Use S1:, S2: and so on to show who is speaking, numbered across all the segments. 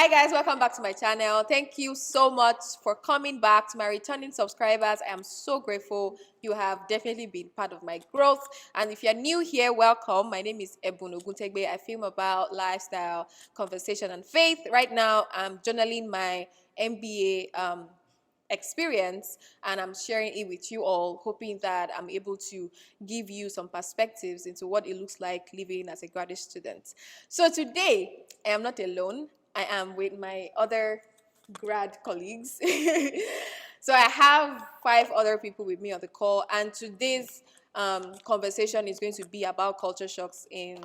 S1: Hi guys, welcome back to my channel. Thank you so much for coming back. To my returning subscribers, I am so grateful. You have definitely been part of my growth. And if you're new here, welcome. My name is Ebun Oguntegbe. I film about lifestyle, conversation, and faith. Right now, I'm journaling my MBA experience, and I'm sharing it with you all, hoping that I'm able to give you some perspectives into what it looks like living as a graduate student. So today, I am not alone. I am with my other grad colleagues. So I have 5 other people with me on the call, and today's conversation is going to be about culture shocks in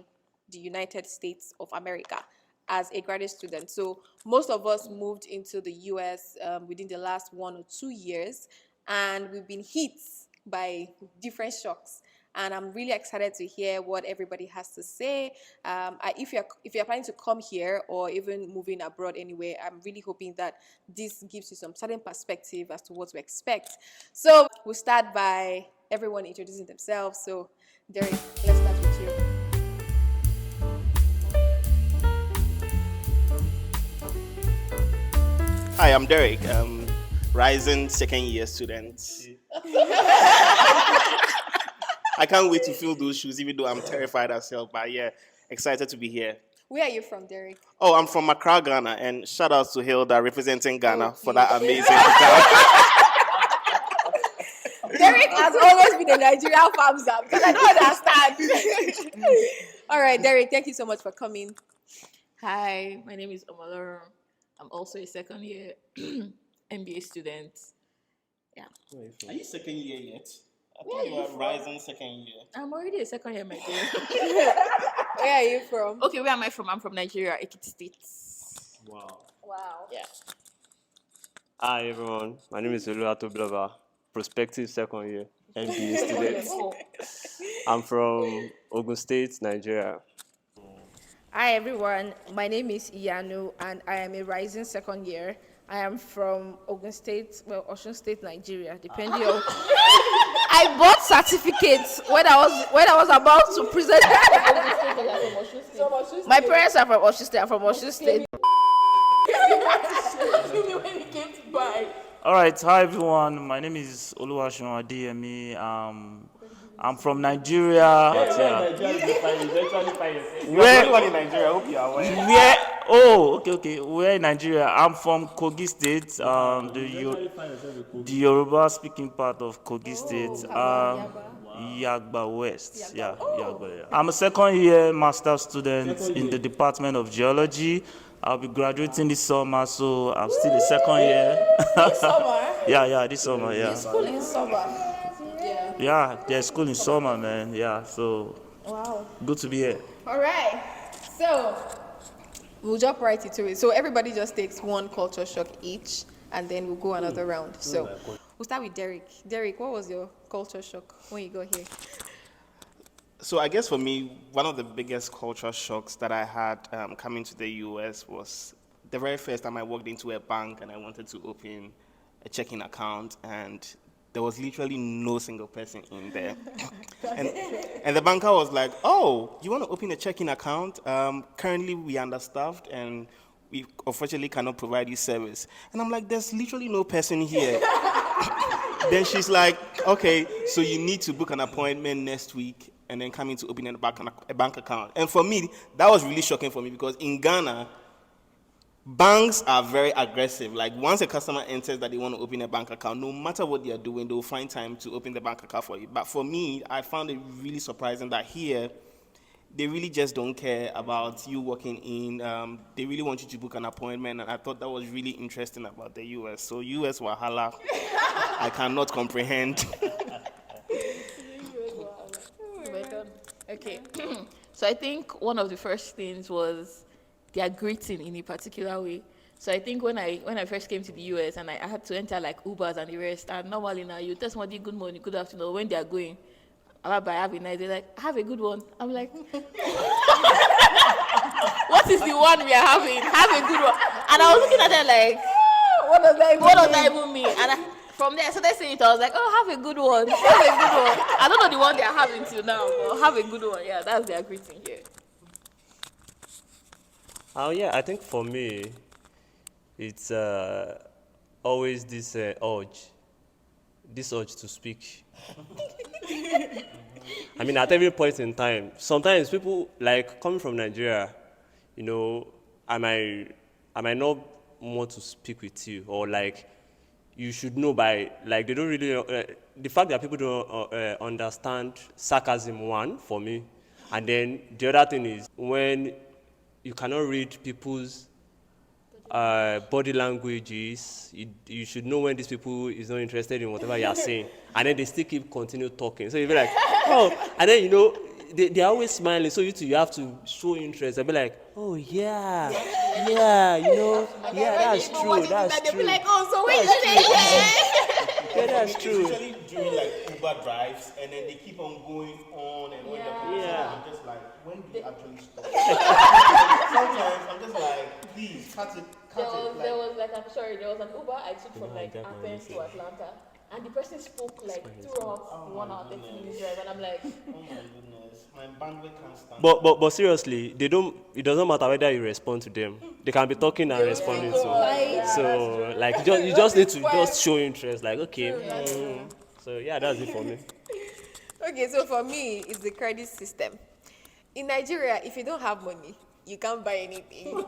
S1: the United States of America as a graduate student. So most of us moved into the US within the last 1 or 2 years, and we've been hit by different shocks. And I'm really excited to hear what everybody has to say. If you're planning to come here or even moving abroad anyway, I'm really hoping that this gives you some certain perspective as to what to expect. So we'll start by everyone introducing themselves. So Derek, let's start with you.
S2: Hi, I'm Derek, rising second year student. I can't wait to fill those shoes, even though I'm terrified as hell. But yeah, excited to be here.
S1: Where are you from, Derek?
S2: Oh, I'm from Accra, Ghana, and shout out to Hilda representing Ghana for that
S1: please.
S2: amazing account.
S1: Derek has always been a Nigerian farmster because I don't understand. All right, Derek, thank you so much for coming.
S3: Hi, my name is Omaloro. I'm also a second year MBA student. Yeah.
S2: Are you second year yet? I thought you were rising second year.
S3: I'm already a second year, my dear.
S1: Where are you from?
S3: Okay, where am I from? I'm from Nigeria, Ekiti State.
S4: Wow.
S3: Yeah.
S4: Hi everyone, my name is Oluwato Blover, prospective second year MBA student. I'm from Ogun State, Nigeria.
S5: Hi everyone, my name is Iyanu and I am a rising second year. I am from Ogun State, Osun State, Nigeria, depending on. I bought certificates when I was about to present. My parents are from Osun State. I'm from Osun State.
S6: All right, hi everyone. My name is Oluwaseun Adeyemi. I'm from Nigeria.
S2: Where in Nigeria? I hope you are aware.
S6: Where? Oh, okay. Where in Nigeria? I'm from Kogi State, the Yoruba speaking part of Kogi State. Yagba West. Yeah, Yagba. I'm a second year master student in the Department of Geology. I'll be graduating this summer, so I'm still a second year.
S1: This summer?
S6: Yeah, this summer, yeah.
S1: School in summer.
S6: Yeah, there's school in summer, man. Yeah, so
S1: Wow.
S6: good to be here.
S1: All right. So we'll jump right into it. So everybody just takes one culture shock each, and then we'll go another round. So we'll start with Derek. Derek, what was your culture shock when you got here?
S2: So I guess for me, one of the biggest culture shocks that I had coming to the US was the very first time I walked into a bank and I wanted to open a checking account, and there was literally no single person in there. and the banker was like, "Oh, you want to open a checking account? Currently we are understaffed and we unfortunately cannot provide you service." And I'm like, "There's literally no person here." Then she's like, "Okay, so you need to book an appointment next week and then come in to open a bank account." And for me, that was really shocking for me because in Ghana, banks are very aggressive. Like once a customer enters that they want to open a bank account, no matter what they are doing, they'll find time to open the bank account for you. But for me, I found it really surprising that here, they really just don't care about you walking in. They really want you to book an appointment, and I thought that was really interesting about the US. So US Wahala, I cannot comprehend.
S3: Okay. So I think one of the first things was their greeting in a particular way. So I think when I first came to the US and I had to enter like Ubers and the rest, and normally now you tell somebody good morning, good afternoon, when they are going, have a nice day, like, have a good one. I'm like, what is the one we are having? Have a good one. And I was looking at them like, what does that even mean? And from there, so they say it, I was like, oh, have a good one. Have a good one. I don't know the one they are having till now, but have a good one. Yeah, that's their greeting here.
S4: Yeah, I think for me, it's always this urge to speak. I mean, at every point in time, sometimes people, like, coming from Nigeria, you know, I might not want to speak with you, or like, you should know by, like, they don't really, the fact that people don't understand sarcasm, one, for me, and then the other thing is when you cannot read people's body languages, you should know when these people is not interested in whatever you are saying, and then they still continue talking. So you be like, oh, and then, you know, they're always smiling, so you have to show interest. I'll be like, oh yeah, you know, yeah, that's true, that's
S1: They'll
S4: true.
S1: be like, oh, so wait, you say,
S4: Yeah, that's
S2: It's
S4: true.
S2: usually during like Uber drives, and then they keep on going on, and when
S4: Yeah.
S2: I'm just like, when do you actually stop? Sometimes I'm just like, please cut it.
S3: There was like, I'm sorry, there was an Uber I took from like Athens to Atlanta, and the person spoke like throughout 1 hour 30 minutes drive, and I'm like,
S2: Oh my goodness, my bandwidth can't stand.
S4: But seriously, they don't. It doesn't matter whether you respond to them. They can be talking and responding to. So like, you just need to just show interest. Like, okay. So yeah, that's it for me.
S1: Okay, so for me, it's the credit system. In Nigeria, if you don't have money, you can't buy anything.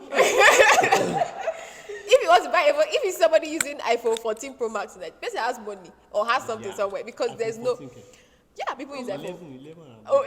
S1: If you want to buy, if it's somebody using iPhone 14 Pro Max, that person has money or has something somewhere, because there's no. Yeah, people use iPhone. Oh,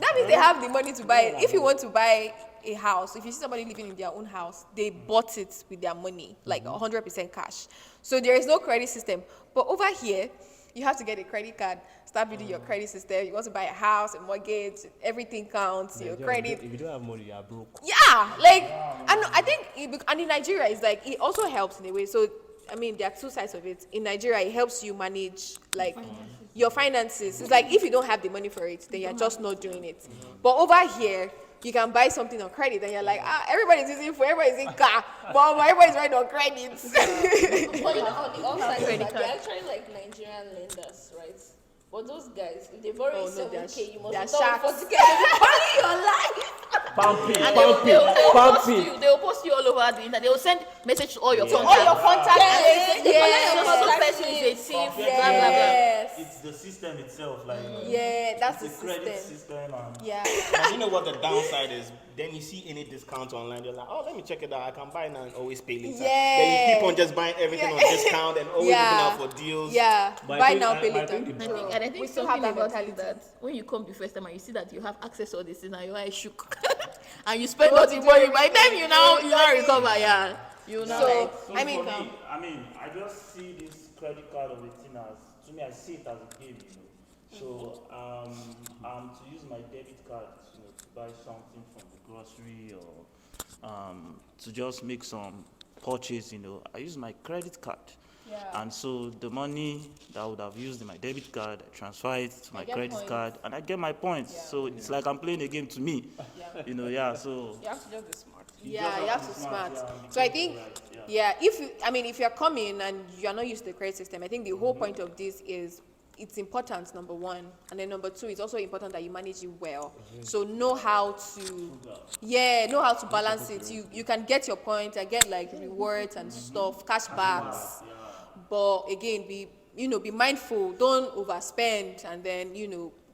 S1: that means they have the money to buy it. If you want to buy a house, if you see somebody living in their own house, they bought it with their money, like 100% cash. So there is no credit system. But over here, you have to get a credit card, start building your credit system. You want to buy a house, a mortgage, everything counts, your credit.
S4: If you don't have money, you are broke.
S1: Yeah, like, and I think, and in Nigeria, it's like, it also helps in a way. So, I mean, there are two sides of it. In Nigeria, it helps you manage, like, your finances. It's like, if you don't have the money for it, then you're just not doing it. But over here, you can buy something on credit, and you're like, everybody's using phone, everybody's using car, but everybody's running on credit.
S5: But you know, on the upside, they're actually like Nigerian lenders, right? But those guys, if they borrow you 7K, you must
S1: they're
S5: return
S1: sharks.
S5: 40K. Value your life.
S6: Pumping,
S3: and they will post you all over the internet. They will send message to all your contacts.
S1: All your contacts.
S3: So person is a thief, blah, blah, blah.
S1: Yes.
S6: It's the system itself, like
S1: Yeah, that's
S6: it's
S1: the
S6: the credit
S1: system.
S6: system. And
S1: Yeah.
S2: And you know what the downside is? Then you see any discount online, you're like, oh, let me check it out. I can buy now and always pay later.
S1: Yeah.
S2: Then you keep on just buying everything on discount and always looking out for deals.
S1: Yeah.
S6: But I
S1: Buy
S6: think-
S1: now,
S6: I-
S1: pay
S6: I
S1: later.
S6: think the-
S3: And I think
S1: We still have
S3: something
S1: that
S3: about it
S1: mentality.
S3: that when you come the first time and you see that you have access to all these things and your eye shook and you spend all the money, by the time you now recover, yeah. You know,
S1: So,
S6: So
S1: I mean,
S6: for me, I just see this credit card of a thing as, to me, I see it as a game, you know. So, to use my debit card, you know, to buy something from the grocery or to just make some purchase, you know, I use my credit card. And so the money that I would have used in my debit card, I transfer it to my credit card, and I get my points. So it's like I'm playing a game to me, you know. Yeah. So
S5: You have to just be smart.
S1: yeah, you have to smart.
S6: yeah,
S1: So I think, if you're coming and you're not used to the credit system, I think the whole point of this is it's important, number one, and then number two, it's also important that you manage it well. So know how to balance it. You can get your points and get like rewards and stuff, cashbacks, but again, be mindful. Don't overspend, and then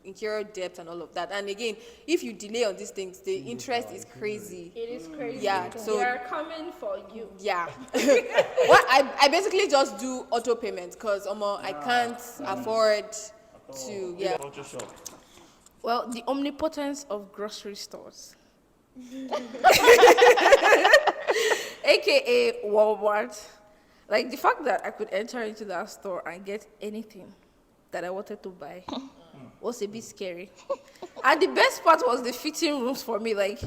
S1: incur debt and all of that. And again, if you delay on these things, the interest is crazy.
S5: It is crazy.
S1: Yeah, so-
S5: they are coming for you.
S1: Yeah. What I basically just do auto payment because I can't afford to
S6: culture shock.
S5: Well, the omnipotence of grocery stores. AKA Walmart. Like the fact that I could enter into that store and get anything that I wanted to buy was a bit scary. And the best part was the fitting rooms for me. Like,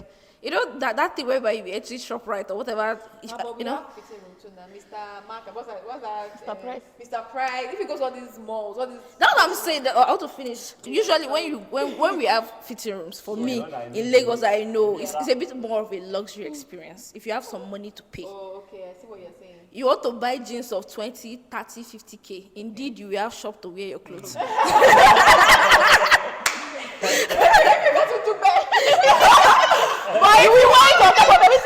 S5: that thing whereby you actually shop right or whatever,
S1: Mr. Market, what's that?
S3: Mr. Price.
S1: Mr. Price. If he goes to all these malls,
S5: That's what I'm saying. That how to finish. Usually, when we have fitting rooms, for me in Lagos, I know it's a bit more of a luxury experience. If you have some money to pay,
S1: Oh, okay, I see what you're saying.
S5: you want to buy jeans of 20, 30, 50K. Indeed, you will have shop to wear your clothes.
S1: But if we want to talk about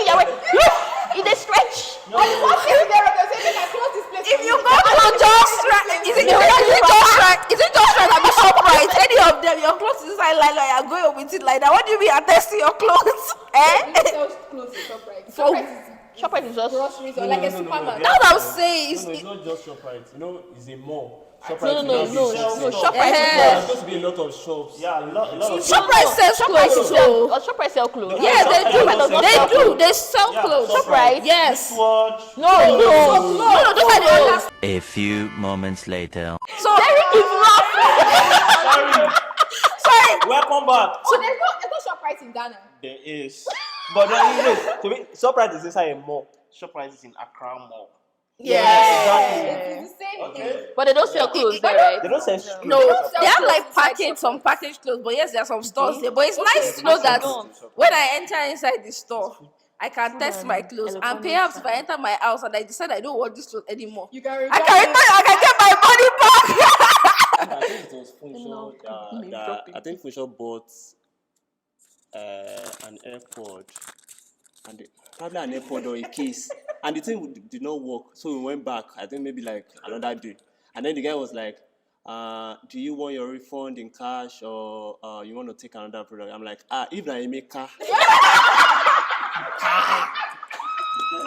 S5: you're going with it like that. What do you mean you're testing your clothes? Eh?
S1: Sells clothes in ShopRite.
S5: For-
S3: Shoprite is just
S1: Groceries or like a supermarket.
S5: That's what I'm saying.
S4: No, it's not just ShopRite. You know, it's a mall.
S3: no,
S4: ShopRite
S3: no,
S4: is
S3: no,
S4: not
S3: no,
S4: big.
S3: no. Shoprite is
S4: There's supposed to be a lot of shops.
S6: Yeah, a lot of
S5: ShopRite sells clothes too.
S3: Shoprite sell clothes.
S5: Yeah, they do.
S3: Shoprite does not
S5: They
S3: sell
S5: do.
S3: clothes.
S5: They sell clothes.
S3: ShopRite?
S5: Yes.
S6: Swatch.
S3: No, no.
S5: No, those are the others.
S7: A few moments later.
S5: So Derek is laughing. Sorry.
S6: Welcome back.
S1: Oh, there's no ShopRite in Ghana.
S2: There is. But then, to me, ShopRite is inside a mall. ShopRite is in Accra Mall.
S1: It's the same thing.
S3: But they don't sell clothes there, right?
S2: They don't sell clothes.
S5: No,
S2: in
S5: they
S2: ShopRite.
S5: have like packaged some packaged clothes, but yes, there are some stores there. But it's nice to know that when I enter inside the store, I can test my clothes. And perhaps if I enter my house and I decide I don't want this clothes anymore,
S1: You can
S5: I can return. I can get my money back.
S4: I think it was Funshaw I think Funshaw bought an AirPod, and probably an AirPod or a case, and the thing did not work. So we went back. I think maybe like another day, and then the guy was like, "Do you want your refund in cash or you want to take another product?" I'm like, if I make car,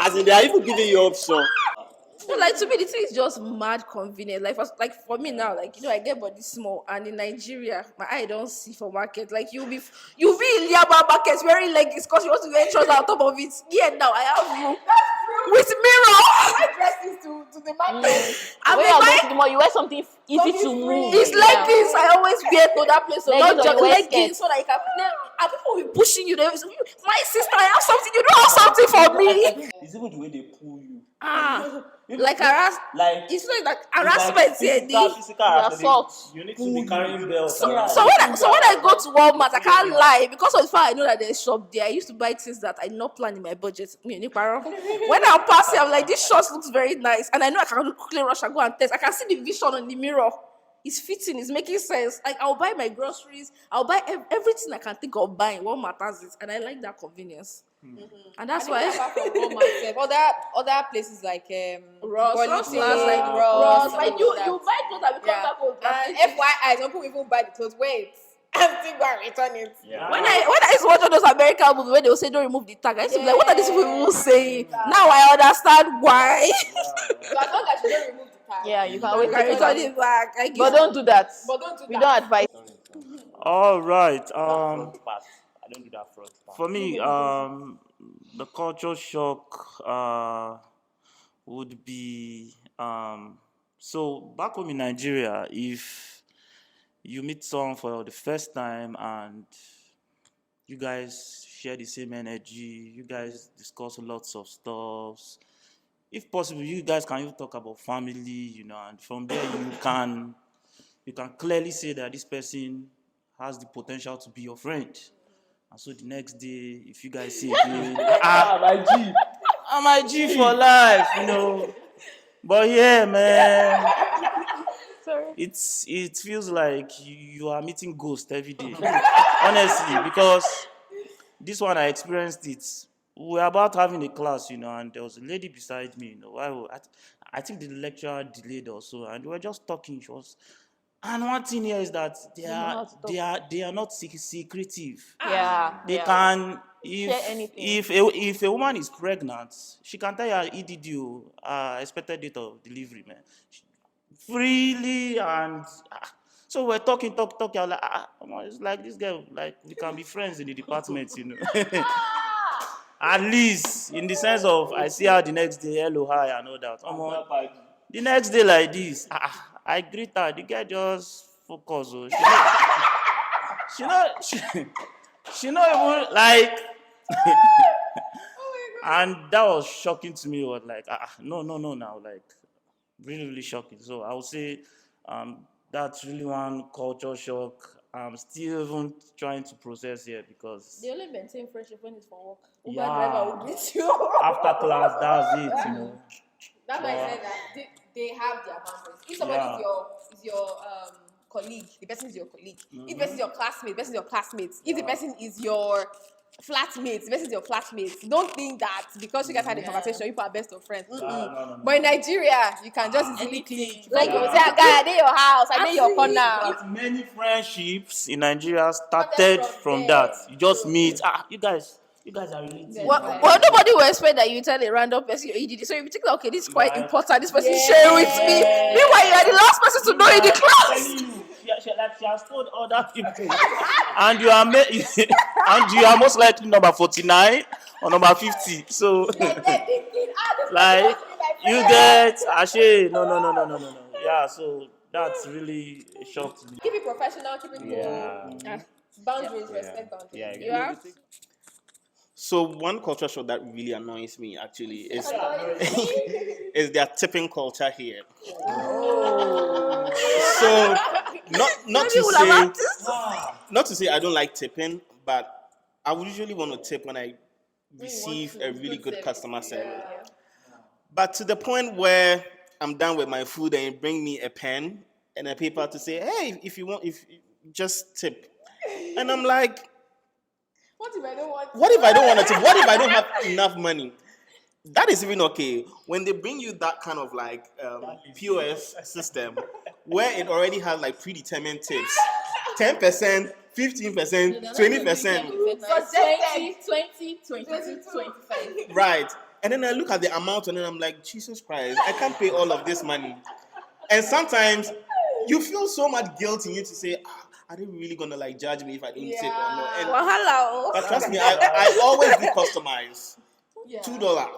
S4: as in they are even giving you option.
S5: So like to me, the thing is just mad convenient. Like for me now, like I get body small, and in Nigeria, my eye don't see for market. Like you'll be in Yaba markets wearing leggings because you want to wear trousers on top of it. Yeah, now I have room with mirror.
S1: I dress this to the market.
S5: I
S3: When
S5: mean,
S3: you're going
S5: my
S3: to the mall, you wear something easy to move.
S5: it's leggings. I always wear to that place. So
S3: Leggings
S5: not
S3: or
S5: just
S3: you wear
S5: leggings, so that you can. And people will be pushing you. They will say, my sister, I have something. You don't have something for me.
S2: It's even the way they pull you.
S5: Like harass.
S2: Like
S5: It's like harassment here.
S6: Physical
S3: assault.
S6: You need to be carrying belts.
S5: So when I go to Walmart, I can't lie because of the fact I know that there's shop there. I used to buy things that I not plan in my budget. When I'm passing, I'm like, this short looks very nice, and I know I can quickly rush and go and test. I can see the vision on the mirror. It's fitting. It's making sense. Like I'll buy my groceries. I'll buy everything I can think of buying. What matters is, and I like that convenience. And that's why.
S1: Other places like
S5: Ross,
S1: Burlington,
S5: like
S1: Ross,
S5: like you buy clothes and we come back home.
S1: And FYI, some people even buy the clothes. Wait, I'm still going to return it.
S6: Yeah.
S5: When I used to watch all those American movies where they will say don't remove the tag, I used to be like, what are these people saying? Now I understand why.
S1: So as long as you don't remove the tag.
S3: Yeah, you can
S5: I
S3: always
S5: can
S3: take it
S5: return
S3: back.
S5: it back. I
S3: But don't do that.
S1: But don't do
S3: We
S1: that.
S3: don't advise.
S6: All right.
S2: I don't do that fraud part.
S6: For me, the culture shock would be so back home in Nigeria, if you meet someone for the first time and you guys share the same energy, you guys discuss lots of stuff. If possible, you guys can even talk about family, and from there you can clearly say that this person has the potential to be your friend. And so the next day, if you guys see again,
S2: My G.
S6: I'm my G for life, But yeah, man,
S3: Sorry.
S6: it feels like you are meeting ghosts every day. Honestly, because this one I experienced it. We were about having a class, and there was a lady beside me, I think the lecturer delayed or so, and we were just talking. And one thing here is that they are not secretive.
S3: Yeah.
S6: They
S3: yeah.
S6: can
S3: Share anything.
S6: if a woman is pregnant, she can tell her EDD, expected date of delivery, man, freely, and so we're talking. I was like, it's like this girl, like we can be friends in the department, At least in the sense of I see her the next day, hello, hi, and all that. The next day like this, I greet her. The girl just focus. She not even like. And that was shocking to me. Was like, no, now, like, really, really shocking. So I would say, that's really one culture shock. I'm still even trying to process here because
S5: They only maintain friendship when it's for work. Uber
S6: Yeah.
S5: driver will greet you.
S6: after class, that's it.
S1: That's why I said that they have their boundaries. If somebody is your colleague, the person is your colleague. If the person is your classmate, the person is your classmate. If the person is your flatmates versus your flatmates. Don't think that because you guys had a conversation, you are best of friends.
S6: no.
S1: But in Nigeria, you can just easily
S3: Anything.
S1: click. Like you
S6: Yeah.
S1: say, guy, I dey your house, I dey your corner.
S6: That many friendships in Nigeria started from that. You just meet. You guys are related.
S5: Well, nobody will expect that you tell a random person your EDD. So if you think, okay, this is quite important, this person share with me. Meanwhile, you are the last person to know in the class.
S6: Telling you, she has told other people, and you are and you are most likely number 49 or number 50. So, like you get Ashe. No. Yeah, so that's really a shock to me.
S1: Keep it professional, keep it cool.
S4: Yeah.
S1: Boundaries, respect boundaries.
S4: Yeah.
S5: You have
S2: So one culture shock that really annoys me actually is is their tipping culture here. So not to say I don't like tipping, but I would usually want to tip when I receive a really good customer service. But to the point where I'm done with my food and you bring me a pen and a paper to say, hey, if you just tip. And I'm like,
S1: What if I don't want to?
S2: what if I don't want to tip? What if I don't have enough money? That is even okay. When they bring you that kind of like POS system where it already has like predetermined tips, 10%, 15%, 20%.
S3: 20, 22, 25.
S2: Right. And then I look at the amount and then I'm like, Jesus Christ, I can't pay all of this money. And sometimes you feel so much guilt in you to say, are they really gonna like judge me if I don't tip or not? And,
S5: Wahala.
S2: but trust me, I always do customize. $2.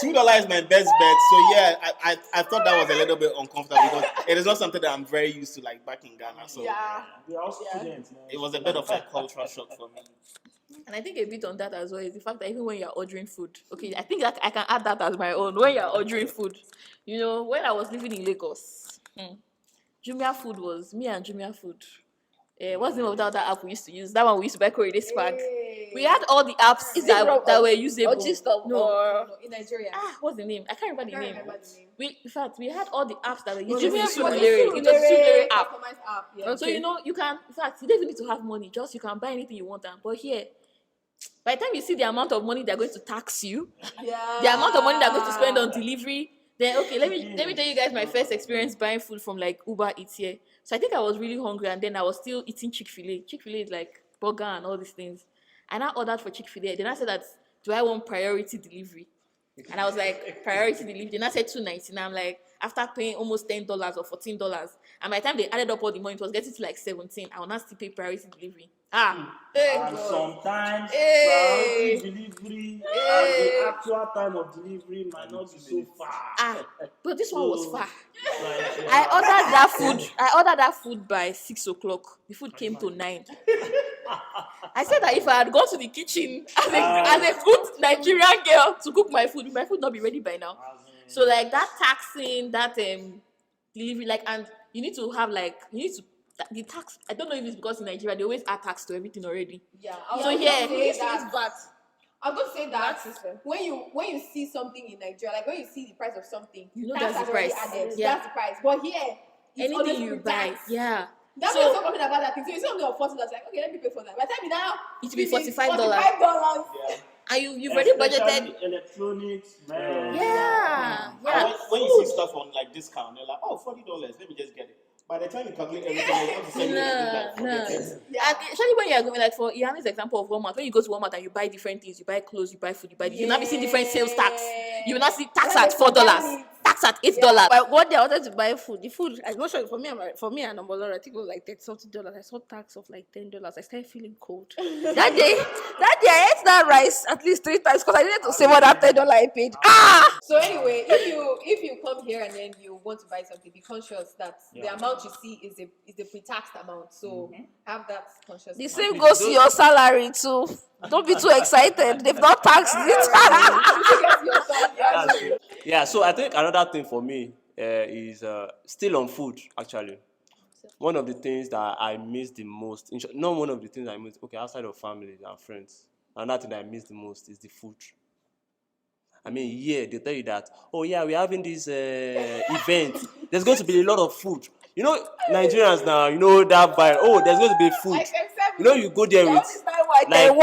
S2: $2 is my best bet. So yeah, I thought that was a little bit uncomfortable because it is not something that I'm very used to like back in Ghana. So
S6: We are all students, man.
S2: it was a bit of a cultural shock for me.
S3: And I think a bit on that as well is the fact that even when you're ordering food, okay, I think that I can add that as my own. When you're ordering food, you know, when I was living in Lagos, Jumia Food was me and Jumia Food. What's the name of that app we used to use? That one we used to buy Corridor Spark. We had all the apps that were usable.
S5: Or
S1: in Nigeria?
S3: What's the name? I can't remember the name.
S1: remember the name.
S3: In fact, we had all the apps that were usable.
S5: Jumia
S3: It
S5: Food
S3: was
S5: was
S3: a Sulere app.
S1: Customized app. Yeah.
S3: So you know, you can. In fact, you don't even need to have money. Just you can buy anything you want. But here, by the time you see the amount of money they're going to tax you, the amount of money they're going to spend on delivery, then okay, let me tell you guys my first experience buying food from like Uber Eats here. So I think I was really hungry, and then I was still eating Chick-fil-A. Chick-fil-A is like burger and all these things. And I ordered for Chick-fil-A. Then I said that, do I want priority delivery? And I was like, priority delivery. Then I said $2.99. I'm like, after paying almost $10 or $14, and by the time they added up all the money, it was getting to like 17. I will not still pay priority delivery.
S6: And sometimes priority delivery and the actual time of delivery might not be so far.
S3: But this one was far.
S6: Like,
S3: I ordered that food by 6 o'clock. The food came to 9. I said that if I had gone to the kitchen as a good Nigerian girl to cook my food not be ready by now. So like that taxing, that delivery, like, and you need to have the tax. I don't know if it's because in Nigeria they always add tax to everything already.
S1: Yeah.
S3: So here,
S1: I'm going to say that when you see something in Nigeria, like when you see the price of something,
S3: you know
S1: tax
S3: that's the
S1: has already
S3: price.
S1: added.
S3: Yeah.
S1: That's the price. But here, it's always
S3: anything you buy,
S1: pre-tax.
S3: yeah.
S1: That's why I'm so coming about that thing. So you see something of $40, like, okay, let me pay for that. By the time you now,
S3: It will be $45.
S1: $45.
S3: And you've already budgeted.
S6: especially electronics, man.
S3: Yeah.
S2: And when you see stuff on like discount, they're like, oh, $40, let me just get it. By the time you calculate everything, you have to send
S3: No.
S2: forget it.
S3: And especially when you're going, like for Iana's example of Walmart, when you go to Walmart and you buy different things, you buy clothes, you buy food, you will not be seeing different sales tax. You will not see tax at $4, tax at $8.
S5: but one day I wanted to buy food. The food, I'm not sure for me and Omolora, I think it was like $30-something. I saw tax of like $10. I started feeling cold. that day I ate that rice at least 3 times because I needed to save all that $10 I paid.
S1: So anyway, if you come here and then you want to buy something, be conscious that the amount you see is the pre-taxed amount. So have that conscious.
S5: The same goes to your salary too. Don't be too excited. They've not taxed it.
S4: Yeah, so I think another thing for me is still on food, actually. One of the things that I miss the most, not one of the things I miss, okay, outside of family and friends, another thing that I miss the most is the food. I mean, yeah, they tell you that, oh yeah, we're having this event. There's going to be a lot of food. You know, Nigerians now, you know that vibe. Oh, there's going to be food. You know, you go there with, like, no.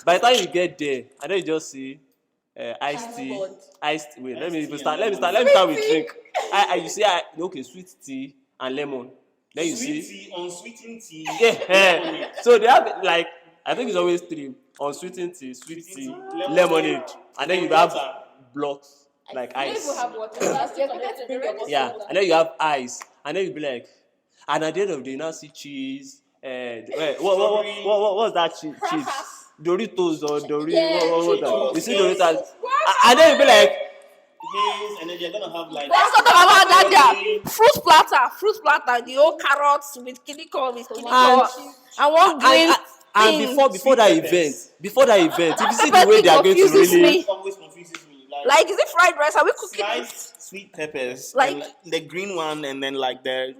S4: By the time you get there, and then you just see iced tea. Wait, let me even start. Let me start with drink. You see, okay, sweet tea and lemon. Then you
S2: Sweet
S4: see,
S2: tea, unsweetened tea.
S4: yeah. So they have like, I think it's always three: unsweetened tea, sweet tea, lemonade, and then you have blocks like ice. Yeah, and then you have ice, and then you be like, and at the end of the day, you now see cheese. What's that chips? Doritos or Doritos? What? You see Doritos, and then you be like,
S2: Haze, and then they're gonna have like.
S5: Let's talk about that there. Fruit platter, the old carrots with kidney corn, and one green
S4: and
S5: thing.
S4: before that
S2: peppers.
S4: event, if you see the
S5: Pepper
S4: way
S5: thing
S4: they are going to
S5: confuses
S4: really,
S5: me.
S2: Always confuses me.
S5: Like, is it fried rice? Are we cooking it?
S2: Sliced sweet peppers,
S5: Like-
S2: and the green one, and then like the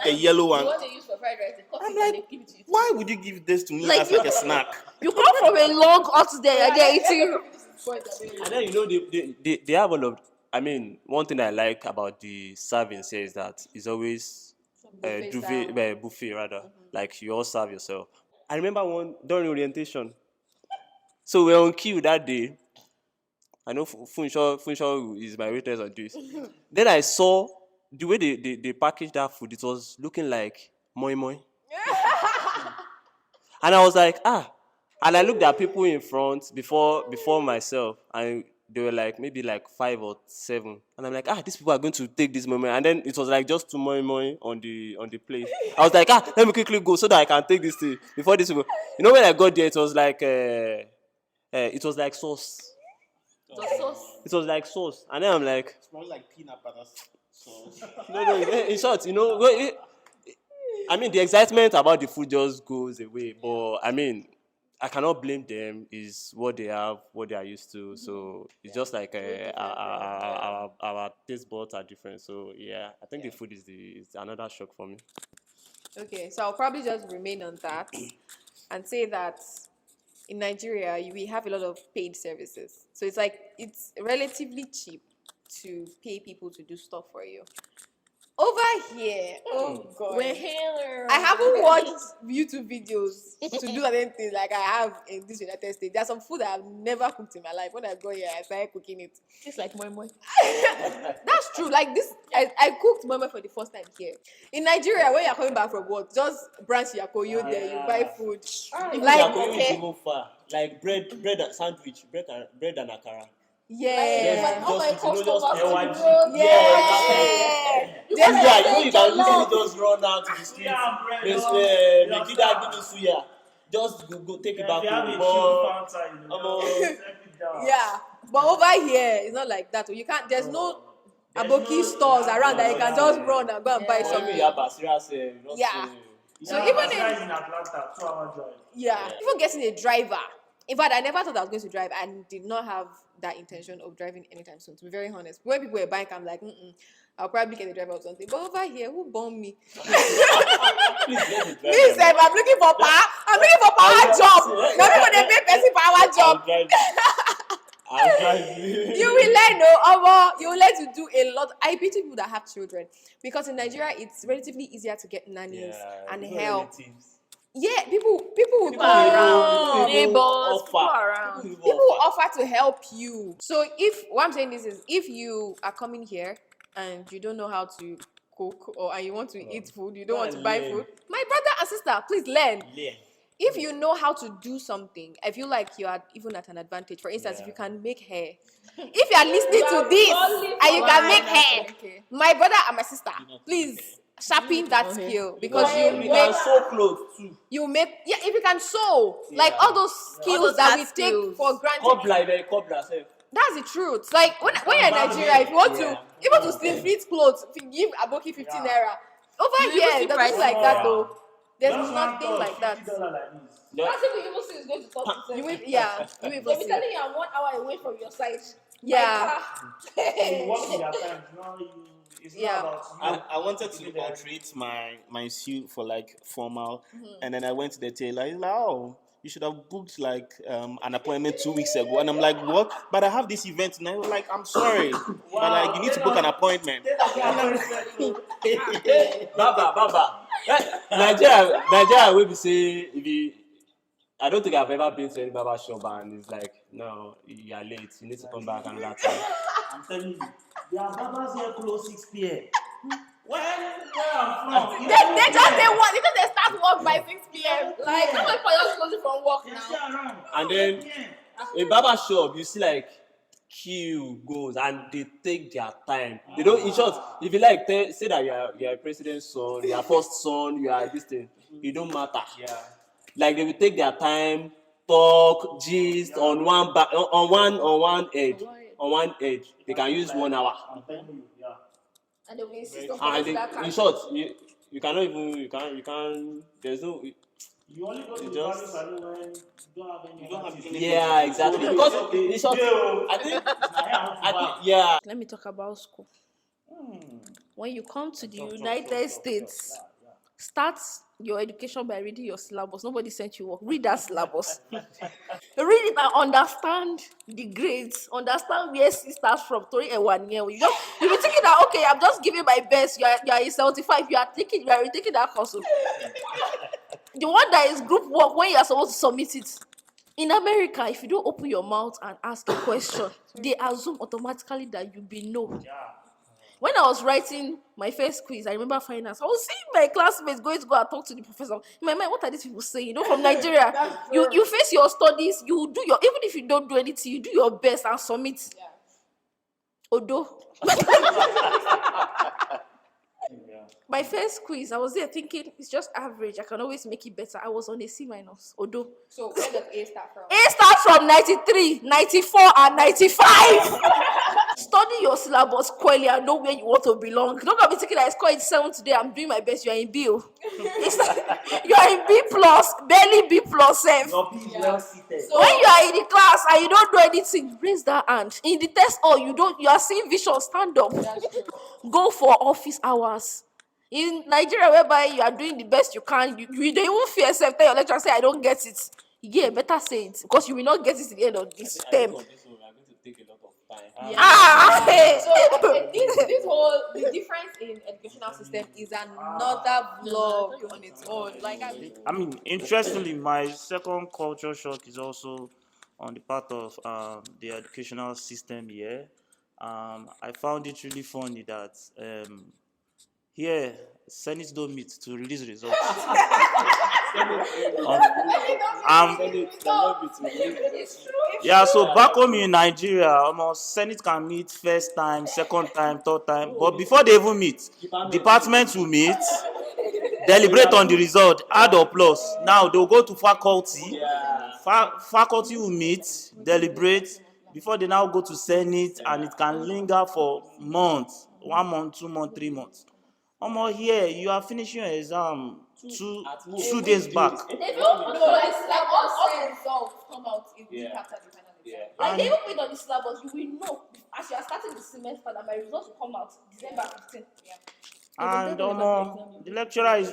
S2: yellow one. I'm like, why would you give this to me
S5: Like,
S2: as like a snack?
S5: You come from a long hot day and they're eating.
S4: and then you know they have all of. I mean, one thing I like about the serving here is that it's always buffet rather. Like you all serve yourself. I remember one during orientation. So we were on queue that day. I know Funshaw is my witness on this. Then I saw the way they packaged that food. It was looking like moi moi. And I was like, and I looked at people in front before myself, and they were like maybe like 5 or 7, and I'm like, these people are going to take this moment, and then it was like just 2 moi moi on the plate. I was like, let me quickly go so that I can take this thing before this will go. You know, when I got there, it was like sauce. It was like sauce, and then I'm like,
S2: It's more like peanut butter sauce.
S4: no. In short, you know, I mean, the excitement about the food just goes away. But I mean, I cannot blame them. Is what they have, what they are used to. So it's just like our taste buds are different. So yeah, I think the food is another shock for me.
S1: Okay, so I'll probably just remain on that and say that in Nigeria, we have a lot of paid services. So it's like, it's relatively cheap to pay people to do stuff for you. Over here, oh God, I haven't watched YouTube videos to do certain things like I have in this United States. There's some food I've never cooked in my life. When I go here, I started cooking it.
S3: It's like moi moi.
S1: That's true. Like this, I cooked mama for the first time here. In Nigeria, when you're coming back from work, just branch your koyo there, you buy food. Like, okay.
S4: Go far. Like bread and sandwich, bread and akara.
S1: Yeah.
S5: All my customers
S4: just-
S5: on the road.
S1: Yeah.
S4: Suya, you can easily just run out to the street. Suya. Just go take it back home.
S1: Yeah. But over here, it's not like that. You can't. There's no aboki stores around that you can just run and go and buy something. Yeah. So even in
S6: Atlanta, 2-hour drive.
S1: even getting a driver. In fact, I never thought I was going to drive and did not have that intention of driving anytime soon, to be very honest. When people were buying, I'm like, I'll probably get a driver or something. But over here, who born me? Me, Seb, I'm looking for power. I'm looking for power job. Not even they pay person power job.
S4: I'll drive you.
S1: You will learn, no, you will learn to do a lot. I pity people that have children because in Nigeria it's relatively easier to get nannies and help. Yeah, people will go around.
S3: Neighbors, people around.
S1: People will offer to help you. So what I'm saying is if you are coming here and you don't know how to cook and you want to eat food, you don't want to buy food, my brother and sister, please learn. If you know how to do something, I feel like you are even at an advantage. For instance, if you can make hair. If you are listening to this and you can make hair, my brother and my sister, please sharpen that skill because you
S4: can sew clothes too.
S1: You make if you can sew like all those skills that we take for granted.
S4: Cobbler,
S1: that's the truth. Like when you're in Nigeria, if you want to slim fit clothes, if you give Aboki 15 naira. Over here, it doesn't look like that though. There's nothing like that.
S5: That's if you even see is going to talk to
S1: You will
S5: They'll
S1: even
S5: be
S1: see.
S5: telling you I'm 1 hour away from your site.
S1: Yeah.
S2: I wanted to create my suit for like formal, and then I went to the tailor. He's like, "Oh, you should have booked like an appointment 2 weeks ago. And I'm like, what? But I have this event now. Like, I'm sorry, but like you need to book an appointment.
S4: Baba. Nigeria will be say if you. I don't think I've ever been to any barber shop and it's like, no, you are late. You need to come back another time.
S6: I'm telling you, their barbers here close 6 p.m. Where I'm from,
S5: They just they want because they start work by 6 p.m. Like some people are just closing from work
S6: they
S5: now.
S6: stay around.
S4: And then a barber shop, you see like queue goes and they take their time. They don't. In short, if you like say that you are a president's son, you are first son, you are this thing, it don't matter.
S6: Yeah.
S4: Like they will take their time, talk, gist on one edge. They can use 1 hour.
S6: I'm telling you, yeah.
S5: And they will insist on
S4: And
S5: following that
S4: in
S5: time.
S4: short, you cannot even you can't. There's no.
S6: You only go to
S4: You
S6: the
S4: just-
S6: barber salon when you don't have any.
S4: Yeah, exactly. Because in short, I think yeah.
S5: Let me talk about school. When you come to the United States, start your education by reading your syllabus. Nobody sent you work. Read that syllabus. Read it and understand the grades. Understand where C starts from. Tori and 1 year. You be thinking that okay, I'm just giving my best. You are in 75. You are taking that course. The one that is group work when you are supposed to submit it. In America, if you don't open your mouth and ask a question, they assume automatically that you be no. When I was writing my first quiz, I remember finance. I was seeing my classmates going to go and talk to the professor. In my mind, what are these people saying? You know, from Nigeria, you face your studies, you do your, even if you don't do anything, you do your best and submit. Yeah. Odo. My first quiz, I was there thinking it's just average. I can always make it better. I was on a C minus. Odo.
S1: So where does A start from?
S5: A starts from 93, 94, and 95. Study your syllabus clearly and know where you want to belong. Don't gonna be thinking that I scored 7 today. I'm doing my best. You are in B. You are in B plus, barely B plus F.
S6: Your P is well seated.
S5: So when you are in the class and you don't do anything, raise that hand. In the test, you are seeing vision. Stand up. Go for office hours. In Nigeria, whereby you are doing the best you can, you don't even fear yourself. Tell your lecturer, say I don't get it. Yeah, better say it because you will not get it at the end of this term.
S1: This whole the difference in educational system is another vlog on its own. Like
S6: I mean, interestingly, my second culture shock is also on the part of the educational system here. I found it really funny that here, Senate don't meet to release results. Yeah, so back home in Nigeria, almost Senate can meet first time, second time, third time. But before they even meet, departments will meet, deliberate on the result, add or plus. Now they'll go to faculty. Faculty will meet, deliberate, before they now go to Senate, and it can linger for months, 1 month, 2 months, 3 months. Here, you are finishing your exam 2 days back.
S1: they don't put on it's like all the results come out in week after the final exam.
S5: Like they even put on the syllabus, you will know as you are starting the semester that my results will come out December 15th. Yeah.
S6: And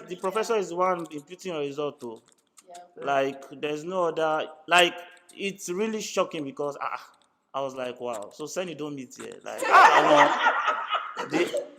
S6: the professor is the one imputing your result too.
S5: Yeah.
S6: Like there's no other, like it's really shocking because I was like, wow, so Senny don't meet here. Like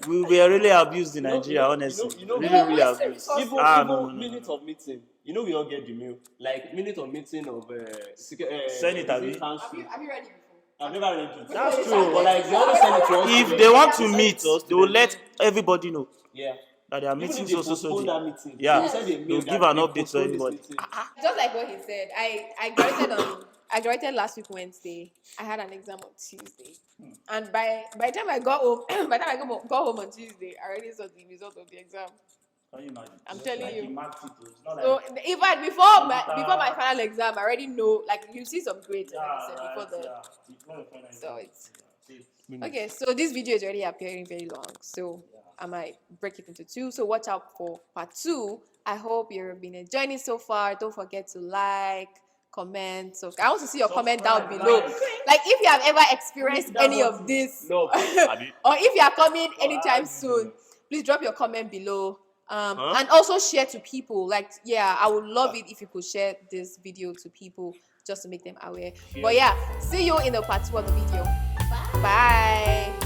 S6: we were really abused in Nigeria, honestly. Really abused.
S4: Even minutes of meeting. You know we all get the mail. Like minute of meeting of
S6: Senate,
S1: Have you read it before?
S4: I've never read it.
S6: That's true.
S4: But like they always send it to us.
S6: If they want to meet, they will let everybody know
S4: Yeah.
S6: that they are
S4: Even
S6: meeting
S4: if they
S6: so
S4: postpone that meeting,
S6: Yeah,
S4: they send a mail
S6: they'll
S4: that
S6: give an
S4: they
S6: update to
S4: postpone this
S6: everybody.
S4: meeting.
S1: Just like what he said, I graduated last week Wednesday. I had an exam on Tuesday, and by the time I got home, got home on Tuesday, I already saw the result of the exam.
S6: Can you imagine?
S1: I'm telling you.
S6: It's
S1: So in fact, before my final exam, I already know. Like you see some grades before the. So it's okay. So this video is already appearing very long. So I might break it into 2. So watch out for part 2. I hope you've been enjoying it so far. Don't forget to like, comment. So I want to see your comment down below. Like if you have ever experienced any of this,
S4: No.
S1: or if you are coming anytime soon, please drop your comment below. And also share to people. Like, yeah, I would love it if you could share this video to people just to make them aware. But yeah, see you in the part 2 of the video. Bye.